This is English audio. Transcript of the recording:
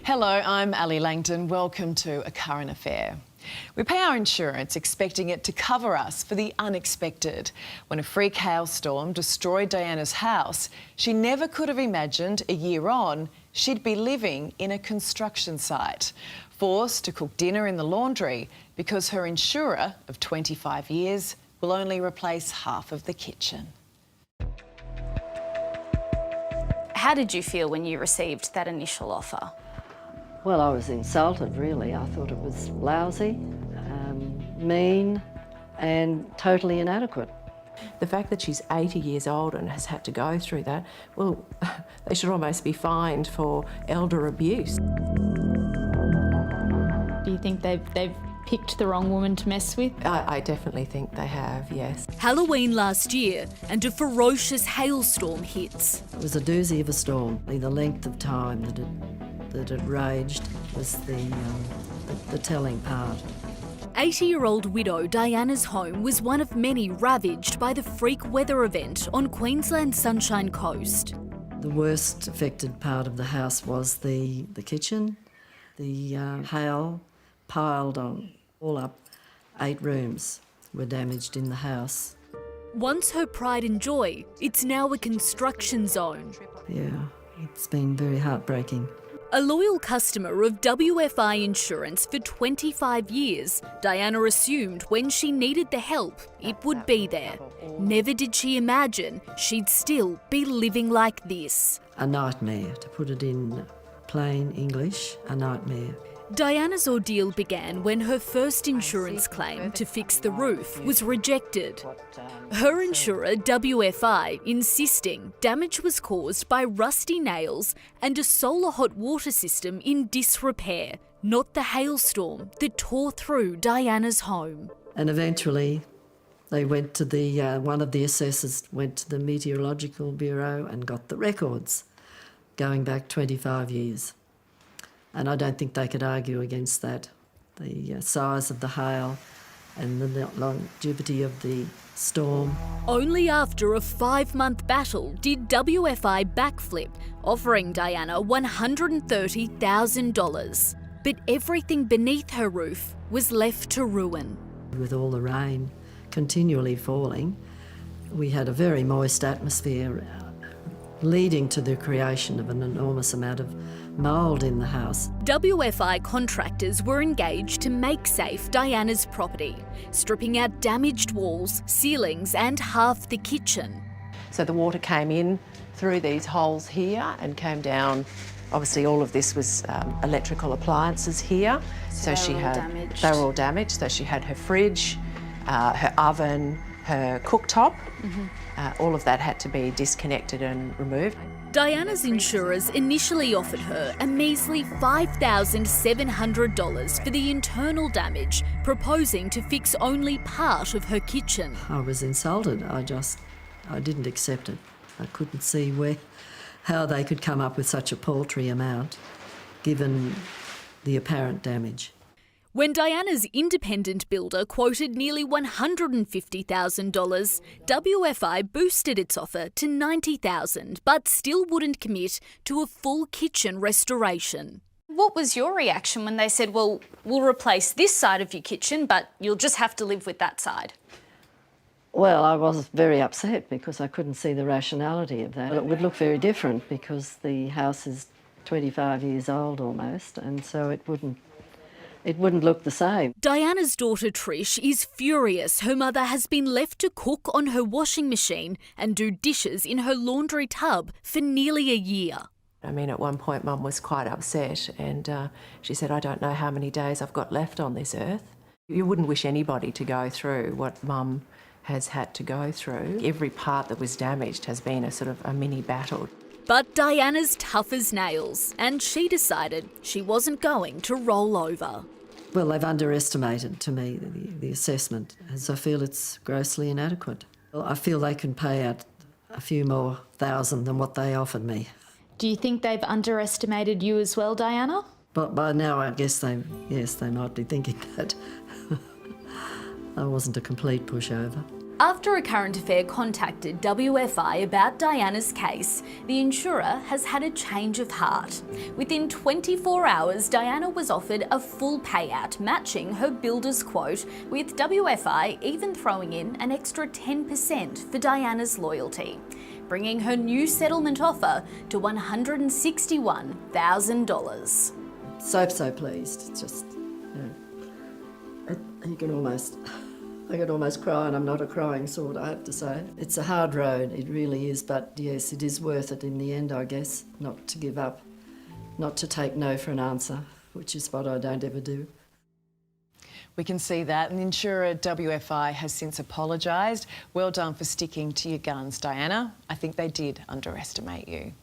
Hello, I'm Ali Langdon. Welcome to A Current Affair. We pay our insurance expecting it to cover us for the unexpected. When a freak hailstorm destroyed Diana's house, she never could have imagined a year on she'd be living in a construction site, forced to cook dinner in the laundry because her insurer of 25 years will only replace half of the kitchen. How did you feel when you received that initial offer? Well, I was insulted, really. I thought it was lousy, mean and totally inadequate. The fact that she's 80 years old and has had to go through that, well, they should almost be fined for elder abuse. Do you think they've picked the wrong woman to mess with? I definitely think they have, yes. Halloween last year and a ferocious hailstorm hits. It was a doozy of a storm. The length of time that it raged was the telling part. 80-year-old widow Diana's home was one of many ravaged by the freak weather event on Queensland's Sunshine Coast. The worst affected part of the house was the kitchen. The hail piled on, all up. 8 rooms were damaged in the house. Once her pride and joy, it's now a construction zone. Yeah, it's been very heartbreaking. A loyal customer of WFI Insurance for 25 years, Diana assumed when she needed the help, it would be there. Never did she imagine she'd still be living like this. A nightmare, to put it in plain English, a nightmare. Diana's ordeal began when her first insurance claim to fix the roof was rejected. Her insurer, WFI, insisting damage was caused by rusty nails and a solar hot water system in disrepair, not the hailstorm that tore through Diana's home. And eventually they went to one of the assessors went to the Meteorological Bureau and got the records going back 25 years. And I don't think they could argue against that. The size of the hail and the longevity of the storm. Only after a 5-month battle did WFI backflip, offering Diana $130,000. But everything beneath her roof was left to ruin. With all the rain continually falling, we had a very moist atmosphere leading to the creation of an enormous amount of mould in the house. WFI contractors were engaged to make safe Diana's property, stripping out damaged walls, ceilings and half the kitchen. So the water came in through these holes here and came down. Obviously all of this was electrical appliances here. So she had, they were all damaged. So she had her fridge, her oven, her cooktop. All of that had to be disconnected and removed. Diana's insurers initially offered her a measly $5,700 for the internal damage, proposing to fix only part of her kitchen. I was insulted. I didn't accept it. I couldn't see how they could come up with such a paltry amount, given the apparent damage. When Diana's independent builder quoted nearly $150,000, WFI boosted its offer to $90,000, but still wouldn't commit to a full kitchen restoration. What was your reaction when they said, well, we'll replace this side of your kitchen, but you'll just have to live with that side? Well, I was very upset because I couldn't see the rationality of that. It would look very different because the house is 25 years old almost, and so it wouldn't look the same. Diana's daughter Trish is furious her mother has been left to cook on her washing machine and do dishes in her laundry tub for nearly a year. I mean, at one point Mum was quite upset and she said, I don't know how many days I've got left on this earth. You wouldn't wish anybody to go through what Mum has had to go through. Every part that was damaged has been a sort of a mini battle. But Diana's tough as nails, and she decided she wasn't going to roll over. Well, they've underestimated, to me, the assessment, as I feel it's grossly inadequate. Well, I feel they can pay out a few more thousand than what they offered me. Do you think they've underestimated you as well, Diana? But by now, I guess they might be thinking that. I wasn't a complete pushover. After A Current Affair contacted WFI about Diana's case, the insurer has had a change of heart. Within 24 hours, Diana was offered a full payout, matching her builder's quote, with WFI even throwing in an extra 10% for Diana's loyalty, bringing her new settlement offer to $161,000. So pleased. It's just, you can almost... I could almost cry, and I'm not a crying sort, I have to say. It's a hard road, it really is, but yes, it is worth it in the end, I guess, not to give up, not to take no for an answer, which is what I don't ever do. We can see that, and the insurer WFI has since apologised. Well done for sticking to your guns, Diana. I think they did underestimate you.